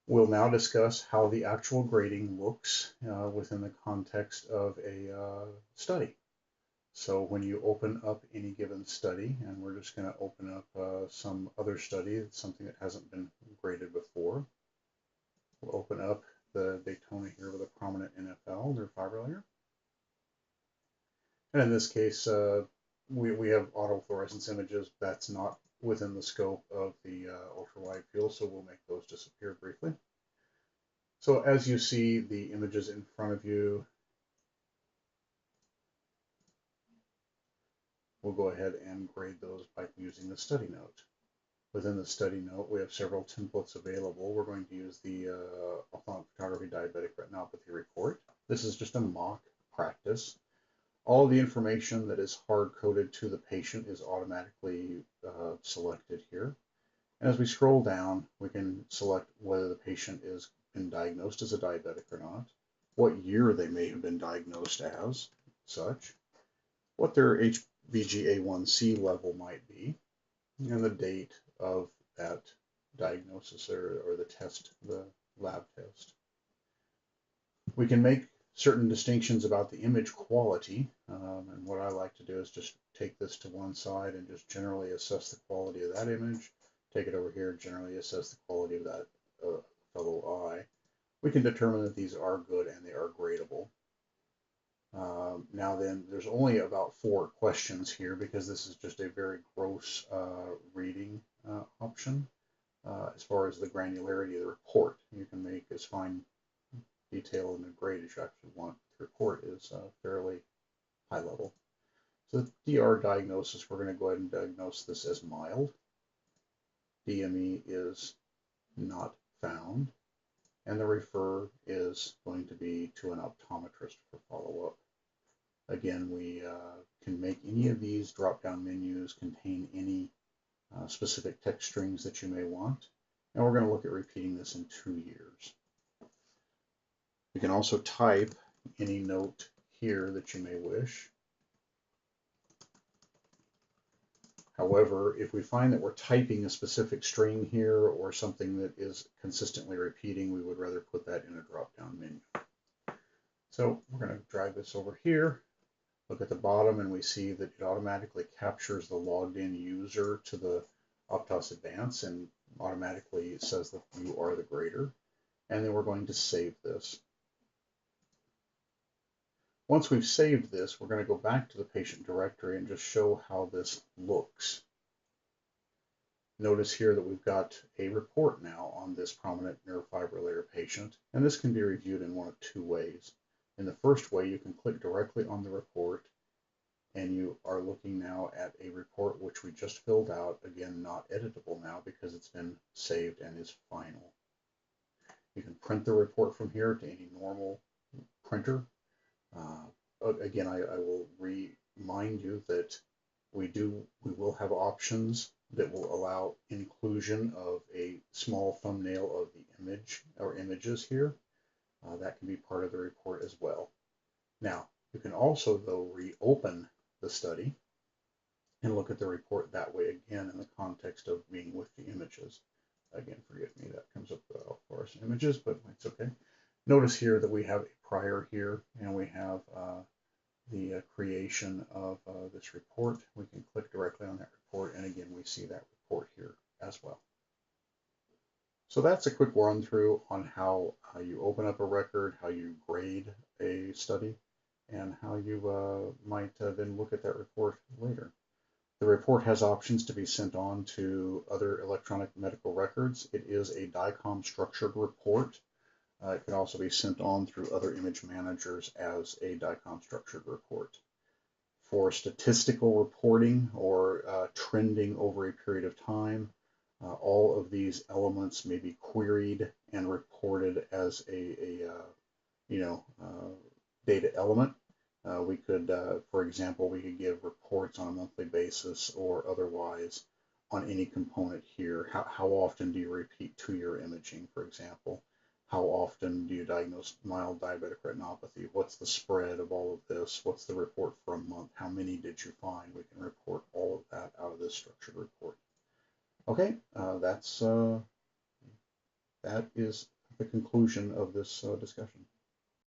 We'll now discuss how the actual grading looks within the context of a study. So when you open up any given study, and we're just going to open up some other study, something that hasn't been graded before. We'll open up the Daytona here with a prominent NFL neurofibrillator. And in this case, we have autofluorescence images. That's not within the scope of the ultra-wide field, so we'll make those disappear briefly. So as you see the images in front of you, we'll go ahead and grade those by using the study note. Within the study note, we have several templates available. We're going to use the ophthalmic photography diabetic retinopathy report. This is just a mock practice. All of the information that is hard-coded to the patient is automatically selected here. And as we scroll down, we can select whether the patient has been diagnosed as a diabetic or not, what year they may have been diagnosed as such, what their HbA1c level might be, and the date of that diagnosis or the test, the lab test. We can make certain distinctions about the image quality, and what I like to do is just take this to one side and just generally assess the quality of that image, take it over here, generally assess the quality of that fellow eye. We can determine that these are good and they are gradable. Now then, there's only about 4 questions here because this is just a very gross reading option. As far as the granularity of the report, you can make as fine detail in the grade as you actually want. The report is fairly high level. So the DR diagnosis, we're going to go ahead and diagnose this as mild. DME is not found, and the refer is going to be to an optometrist for follow-up. Again, we can make any of these drop-down menus contain any specific text strings that you may want, and we're going to look at repeating this in 2 years. You can also type any note here that you may wish. However, if we find that we're typing a specific string here or something that is consistently repeating, we would rather put that in a drop-down menu. So we're going to drag this over here, look at the bottom, and we see that it automatically captures the logged in user to the Optos Advance and automatically says that you are the grader. And then we're going to save this. Once we've saved this, we're going to go back to the patient directory and just show how this looks. Notice here that we've got a report now on this prominent neurofibrillator patient, and this can be reviewed in one of 2 ways. In the first way, you can click directly on the report, and you are looking now at a report which we just filled out, again, not editable now because it's been saved and is final. You can print the report from here to any normal printer. Again, I will remind you that we will have options that will allow inclusion of a small thumbnail of the image or images here. That can be part of the report as well. Now, you can also, though, reopen the study and look at the report that way again in the context of being with the images. Again, forgive me, that comes up for us images, but it's okay. Notice here that we have a prior here, and we have the creation of this report. We can click directly on that report, and again, we see that report here as well. So that's a quick run through on how you open up a record, how you grade a study, and how you might then look at that report later. The report has options to be sent on to other electronic medical records. It is a DICOM structured report. It can also be sent on through other image managers as a DICOM structured report. For statistical reporting or trending over a period of time, all of these elements may be queried and reported as a data element. We could, for example, we could give reports on a monthly basis or otherwise on any component here. How often do you repeat 2-year imaging, for example? How often do you diagnose mild diabetic retinopathy? What's the spread of all of this? What's the report for a month? How many did you find? We can report all of that out of this structured report. Okay, that's that is the conclusion of this discussion.